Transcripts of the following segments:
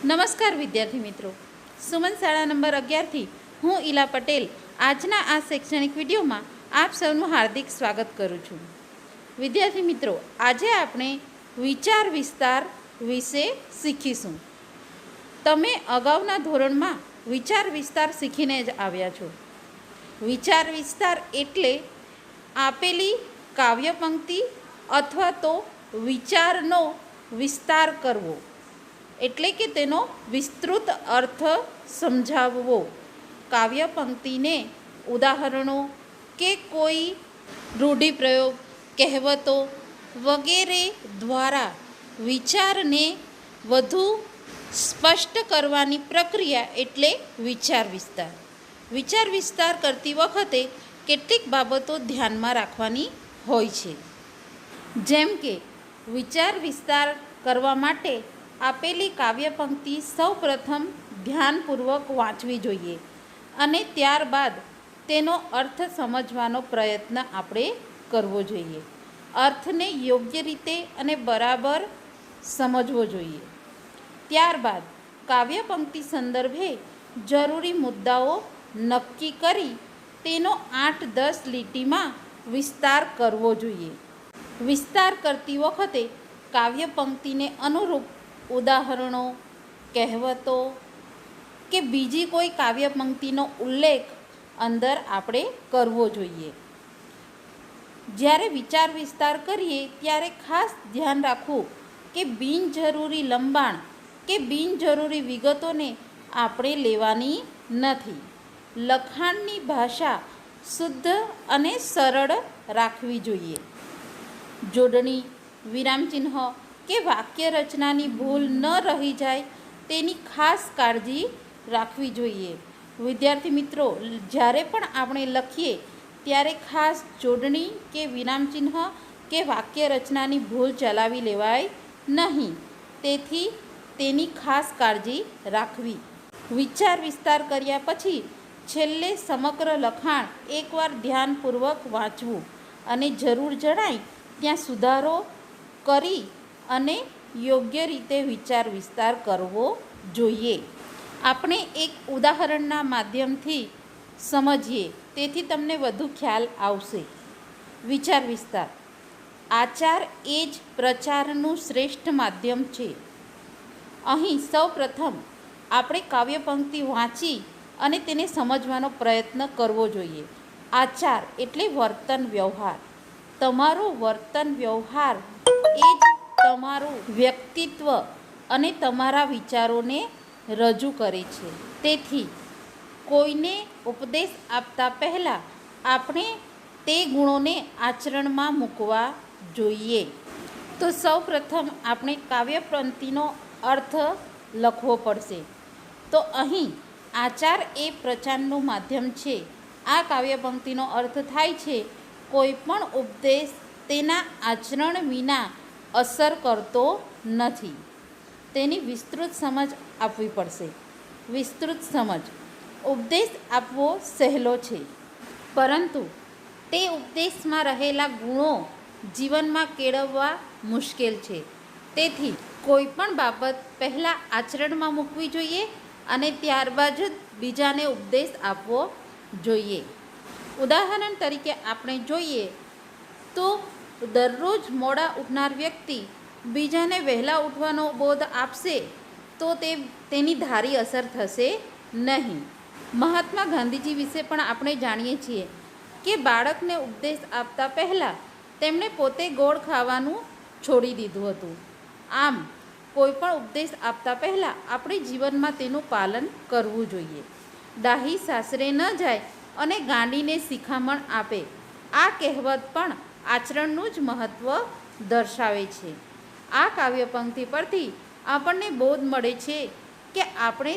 નમસ્કાર વિદ્યાર્થી મિત્રો, સુમન શાળા નંબર 11થી હું ઈલા પટેલ આજના આ શૈક્ષણિક વિડીયોમાં આપ સૌનું હાર્દિક સ્વાગત કરું છું. વિદ્યાર્થી મિત્રો, આજે આપણે વિચાર વિસ્તાર વિશે શીખીશું. તમે અગાઉના ધોરણમાં વિચાર વિસ્તાર શીખીને જ આવ્યા છો. વિચાર વિસ્તાર એટલે આપેલી કાવ્ય પંક્તિ અથવા તો વિચારનો વિસ્તાર કરવો, એટલે કે તેનો વિસ્તૃત અર્થ સમજાવવો. કાવ્ય પંક્તિને ઉદાહરણો કે કોઈ રૂઢિપ્રયોગ, કહેવતો વગેરે દ્વારા વિચારને વધુ સ્પષ્ટ કરવાની પ્રક્રિયા એટલે વિચાર વિસ્તાર. વિચાર વિસ્તાર કરતી વખતે કેટલીક બાબતો ધ્યાનમાં રાખવાની હોય છે. જેમ કે વિચાર વિસ્તાર કરવા માટે આપેલી કાવ્ય પંક્તિ સૌપ્રથમ ધ્યાનપૂર્વક વાંચવી જોઈએ અને ત્યારબાદ તેનો અર્થ સમજવાનો પ્રયત્ન આપણે કરવો જોઈએ. અર્થને યોગ્ય રીતે અને બરાબર સમજવો જોઈએ. ત્યારબાદ કાવ્ય પંક્તિ સંદર્ભે જરૂરી મુદ્દાઓ નક્કી કરી તેનો 8-10 લીટીમાં વિસ્તાર કરવો જોઈએ. વિસ્તાર કરતી વખતે કાવ્ય પંક્તિને અનુરૂપ ઉદાહરણો, કહેવતો કે બીજી કોઈ કાવ્ય પંક્તિનો ઉલ્લેખ અંદર આપણે કરવો જોઈએ. જ્યારે વિચાર વિસ્તાર કરીએ ત્યારે ખાસ ધ્યાન રાખવું કે બિનજરૂરી લંબાણ કે બિનજરૂરી વિગતોને આપણે લેવાની નથી. લખાણની ભાષા શુદ્ધ અને સરળ રાખવી જોઈએ. જોડણી, વિરામચિહ્ન કે વાક્ય રચનાની ભૂલ ન રહી જાય તેની ખાસ કાળજી રાખવી જોઈએ. વિદ્યાર્થી મિત્રો, જ્યારે પણ આપણે લખીએ ત્યારે ખાસ જોડણી કે વિરામચિહ્ન કે વાક્ય રચનાની ભૂલ ચલાવી લેવાય નહીં. તેથી તેની ખાસ કાળજી રાખવી. વિચાર વિસ્તાર કર્યા પછી છેલ્લે સમગ્ર લખાણ એકવાર ધ્યાનપૂર્વક વાંચવું અને જરૂર જણાય ત્યાં સુધારો કરી અને યોગ્ય રીતે વિચાર વિસ્તાર કરવો જોઈએ. આપણે એક ઉદાહરણના માધ્યમથી સમજીએ, તેથી તમને વધુ ખ્યાલ આવશે. વિચાર વિસ્તાર. આચાર એ જ પ્રચારનું શ્રેષ્ઠ માધ્યમ છે. અહીં સૌપ્રથમ આપણે કાવ્ય પંક્તિ વાંચી અને તેને સમજવાનો પ્રયત્ન કરવો જોઈએ. આચાર એટલે વર્તન વ્યવહાર. તમારો વર્તન વ્યવહાર એ જ તમારું વ્યક્તિત્વ અને તમારા વિચારોને રજૂ કરે છે. તેથી કોઈને ઉપદેશ આપતા પહેલાં આપણે તે ગુણોને આચરણમાં મૂકવા જોઈએ. તો સૌપ્રથમ આપણે કાવ્ય પંક્તિનો અર્થ લખવો પડશે. તો અહીં આચાર એ પ્રચારનું માધ્યમ છે. આ કાવ્ય પંક્તિનો અર્થ થાય છે કોઈ પણ ઉપદેશ તેના આચરણ વિના અસર કરતો નથી. તેની વિસ્તૃત સમજ આપવી પડશે. વિસ્તૃત સમજ. ઉપદેશ આપવો સહેલો છે, પરંતુ તે ઉપદેશમાં રહેલા ગુણો જીવનમાં કેળવવા મુશ્કેલ છે. તેથી કોઈ પણ બાબત પહેલાં આચરણમાં મૂકવી જોઈએ અને ત્યારબાદ જ બીજાને ઉપદેશ આપવો જોઈએ. ઉદાહરણ તરીકે આપણે જોઈએ તો દરરોજ મોડા ઉઠનાર વ્યક્તિ બીજાને વહેલા ઉઠવાનો બોધ આપશે તો તેની ધારી અસર થશે નહીં. મહાત્મા ગાંધીજી વિશે પણ આપણે જાણીએ છીએ કે બાળકને ઉપદેશ આપતા પહેલાં તેમણે પોતે ગોળ ખાવાનું છોડી દીધું હતું. આમ કોઈ પણ ઉપદેશ આપતા પહેલાં આપણે જીવનમાં તેનું પાલન કરવું જોઈએ. ડાહી સાસરે ન જાય અને ગાંડીને શિખામણ આપે. આ કહેવત પણ આચરણનું જ મહત્ત્વ દર્શાવે છે. આ કાવ્ય પંક્તિ પરથી આપણને બોધ મળે છે કે આપણે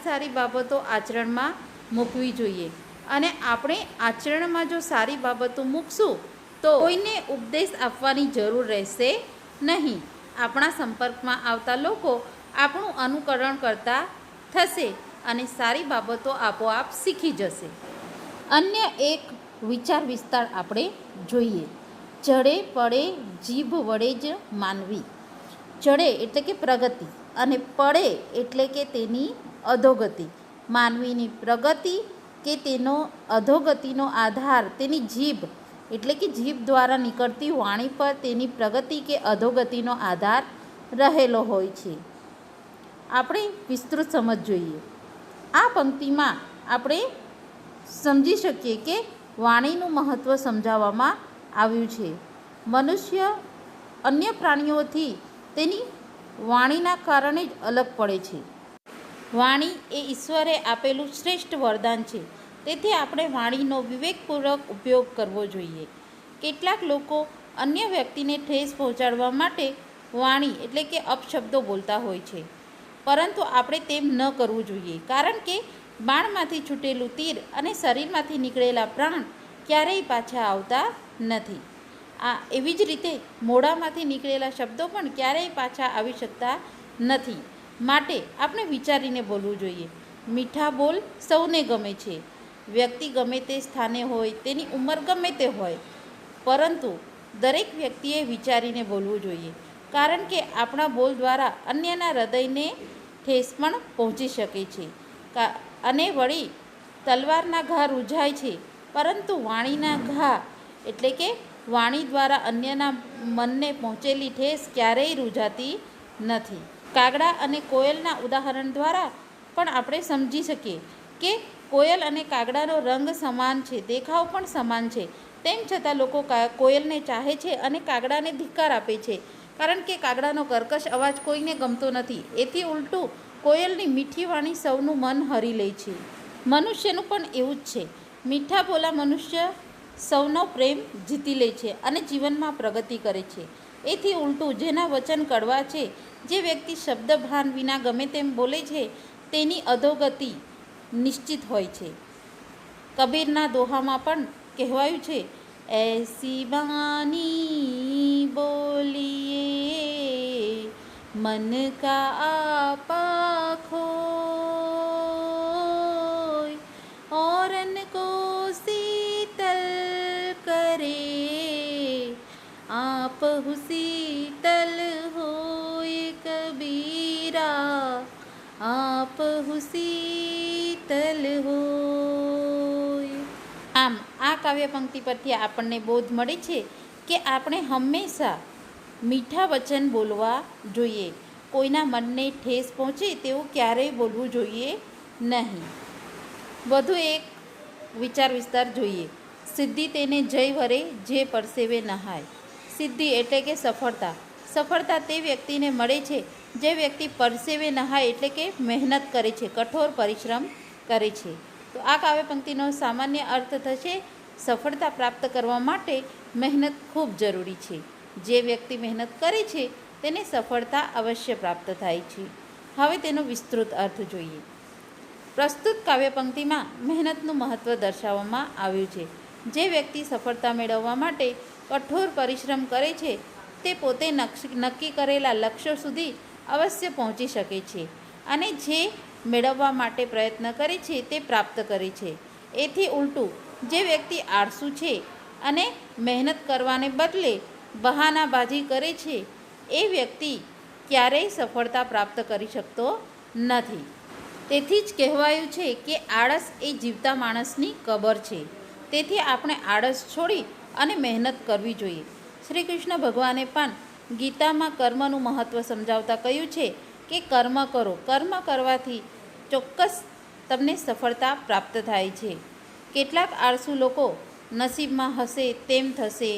સારી બાબતો આચરણમાં મૂકવી જોઈએ અને આપણે આચરણમાં જો સારી બાબતો મૂકશું તો કોઈને ઉપદેશ આપવાની જરૂર રહેશે નહીં. આપણા સંપર્કમાં આવતા લોકો આપણું અનુકરણ કરતા થશે અને સારી બાબતો આપોઆપ શીખી જશે. અન્ય એક વિચાર વિસ્તાર આપણે જોઈએ. ચડે પડે જીભ વડે જ માનવી. ચડે એટલે કે પ્રગતિ અને પડે એટલે કે તેની અધોગતિ. માનવીની પ્રગતિ કે તેનો અધોગતિનો આધાર તેની જીભ એટલે કે જીભ દ્વારા નીકળતી વાણી પર તેની પ્રગતિ કે અધોગતિનો આધાર રહેલો હોય છે. આપણે વિસ્તૃત સમજ જોઈએ. આ પંક્તિમાં આપણે સમજી શકીએ કે વાણીનું મહત્ત્વ સમજાવવામાં આવ્યું છે. મનુષ્ય અન્ય પ્રાણીઓથી તેની વાણીના કારણે જ અલગ પડે છે. વાણી એ ઈશ્વરે આપેલું શ્રેષ્ઠ વરદાન છે. તેથી આપણે વાણીનો વિવેકપૂર્વક ઉપયોગ કરવો જોઈએ. કેટલાક લોકો અન્ય વ્યક્તિને ઠેસ પહોંચાડવા માટે વાણી એટલે કે અપશબ્દો બોલતા હોય છે, પરંતુ આપણે તેમ ન કરવું જોઈએ, કારણ કે બાણમાંથી છૂટેલું તીર અને શરીરમાંથી નીકળેલા પ્રાણ ક્યારેય પાછા આવતા નથી. એવી જ રીતે મોઢામાંથી નીકળેલા શબ્દો પણ ક્યારેય પાછા આવી શકતા નથી. માટે આપણે વિચારીને બોલવું જોઈએ. મીઠા બોલ સૌને ગમે છે. વ્યક્તિ ગમે તે સ્થાને હોય, તેની ઉંમર ગમે તે હોય, પરંતુ દરેક વ્યક્તિએ વિચારીને બોલવું જોઈએ, કારણ કે આપણા બોલ દ્વારા અન્યના હૃદયને ઠેસ પણ પહોંચી શકે છે. અને વળી તલવારના ઘા રૂઝાય છે, પરંતુ વાણીના ઘા એટલે કે વાણી દ્વારા અન્યના મનને પહોંચેલી ઠેસ ક્યારેય રૂઝાતી નથી. કાગડા અને કોયલના ઉદાહરણ દ્વારા પણ આપણે સમજી શકીએ કે કોયલ અને કાગડાનો રંગ સમાન છે, દેખાવ પણ સમાન છે. તેમ છતાં લોકો કોયલને ચાહે છે અને કાગડાને ધિક્કાર આપે છે, કારણ કે કાગડાનો કર્કશ અવાજ કોઈને ગમતો નથી. એથી ઉલટું કોયલની મીઠી વાણી સૌનું મન હરી લે છે. મનુષ્યનું પણ એવું જ છે. મીઠા બોલા મનુષ્ય સૌનો પ્રેમ જીતી લે છે અને જીવનમાં પ્રગતિ કરે છે. એથી ઉલટું જેના વચન કડવા છે, જે વ્યક્તિ શબ્દભાન વિના ગમે તેમ બોલે છે, તેની અધોગતિ નિશ્ચિત હોય છે. કબીરના દોહામાં પણ કહેવાયું છે, એસી બાની બોલીએ મન કા આપા ખોય, औरन को शीतल करे आप शीतल होय कबीरा, आप शीतल होय. આમ આ કાવ્ય પંક્તિ પરથી આપણને બોધ મળે છે કે આપણે હંમેશા મીઠા વચન બોલવા જોઈએ. કોઈના મનને ઠેસ પહોંચે તેવું ક્યારેય બોલવું જોઈએ નહીં. વધુ એક વિચાર વિસ્તાર જોઈએ. સિદ્ધિ તેને જય વરે જે પરસેવે નહાય. સિદ્ધિ એટલે કે સફળતા. સફળતા તે વ્યક્તિને મળે છે જે વ્યક્તિ પરસેવે નહાય એટલે કે મહેનત કરે છે, કઠોર પરિશ્રમ કરે છે. તો આ કાવ્ય પંક્તિનો સામાન્ય અર્થ થશે, સફળતા પ્રાપ્ત કરવા માટે મહેનત ખૂબ જરૂરી છે. જે વ્યક્તિ મહેનત કરે છે તેને સફળતા અવશ્ય પ્રાપ્ત થાય છે. હવે તેનો વિસ્તૃત અર્થ જોઈએ. પ્રસ્તુત કાવ્ય પંક્તિમાં મહેનતનું મહત્ત્વ દર્શાવવામાં આવ્યું છે. જે વ્યક્તિ સફળતા મેળવવા માટે કઠોર પરિશ્રમ કરે છે, તે પોતે નક્કી કરેલા લક્ષ્યો સુધી અવશ્ય પહોંચી શકે છે, અને જે મેળવવા માટે પ્રયત્ન કરે છે તે પ્રાપ્ત કરે છે. એથી ઉલટું જે વ્યક્તિ આળસુ છે અને મહેનત કરવાને બદલે બહાનાબાજી કરે છે, એ વ્યક્તિ ક્યારેય સફળતા પ્રાપ્ત કરી શકતો નથી. તેથી જ કહેવાયું છે કે આળસ એ જીવતા માણસની કબર છે. તેથી આપણે આળસ છોડી અને મહેનત કરવી જોઈએ. શ્રી કૃષ્ણ ભગવાને પણ ગીતામાં કર્મનું મહત્ત્વ સમજાવતા કહ્યું છે કે કર્મ કરો. કર્મ કરવાથી ચોક્કસ તમને સફળતા પ્રાપ્ત થાય છે. કેટલાક આળસુ લોકો નસીબમાં હશે તેમ થશે,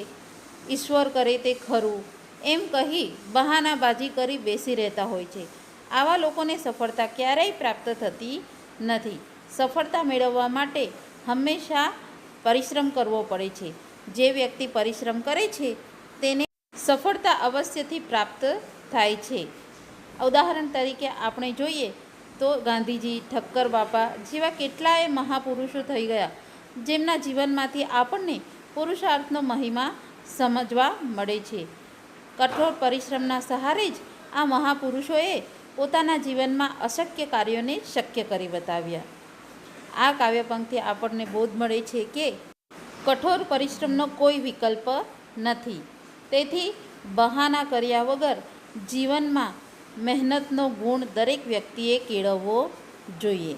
ઈશ્વર કરે તે ખરું એમ કહી બહાનાબાજી કરી બેસી રહેતા હોય છે. આવા લોકોને સફળતા ક્યારેય પ્રાપ્ત થતી નથી. સફળતા મેળવવા માટે હંમેશા પરિશ્રમ કરવો પડે છે. જે વ્યક્તિ પરિશ્રમ કરે છે તેને સફળતા અવશ્યથી પ્રાપ્ત થાય છે. ઉદાહરણ તરીકે આપણે જોઈએ તો ગાંધીજી, ઠક્કર બાપા જેવા કેટલાય મહાપુરુષો થઈ ગયા, જેમના જીવનમાંથી આપણને પુરુષાર્થનો મહિમા સમજવા મળે છે. કઠોર પરિશ્રમના સહારે જ આ મહાપુરુષોએ પોતાના જીવનમાં અશક્ય કાર્યોને શક્ય કરી બતાવ્યા. આ કાવ્ય પંક્તિ આપણને બોધ મળે છે કે કઠોર પરિશ્રમનો કોઈ વિકલ્પ નથી. તેથી બહાના કર્યા વગર જીવનમાં મહેનતનો ગુણ દરેક વ્યક્તિએ કેળવવો જોઈએ.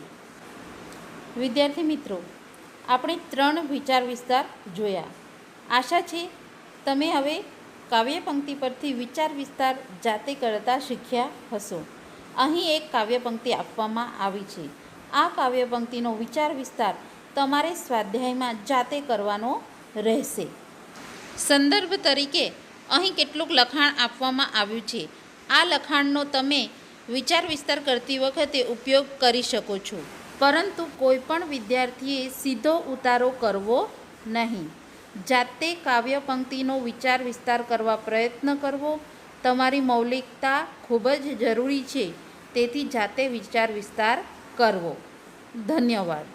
વિદ્યાર્થી મિત્રો, આપણે 3 વિચાર વિસ્તાર જોયા. આશા છે તમે હવે કાવ્ય પંક્તિ પરથી વિચાર વિસ્તાર જાતે કરતા શીખ્યા હશો. અહીં એક કાવ્ય પંક્તિ આપવામાં આવી છે. આ કાવ્ય પંક્તિનો વિચાર વિસ્તાર તમારે સ્વાધ્યાયમાં જાતે કરવાનો રહેશે. સંદર્ભ તરીકે અહીં કેટલુંક લખાણ આપવામાં આવ્યું છે. આ લખાણનો તમે વિચાર વિસ્તાર કરતી વખતે ઉપયોગ કરી શકો છો, પરંતુ કોઈ પણ વિદ્યાર્થીએ સીધો ઉતારો કરવો નહીં. જાતે કાવ્ય પંક્તિનો વિચાર વિસ્તાર કરવા પ્રયત્ન કરવો. તમારી મૌલિકતા ખૂબ જ જરૂરી છે, તેથી જાતે વિચાર વિસ્તાર કરવો. ધન્યવાદ.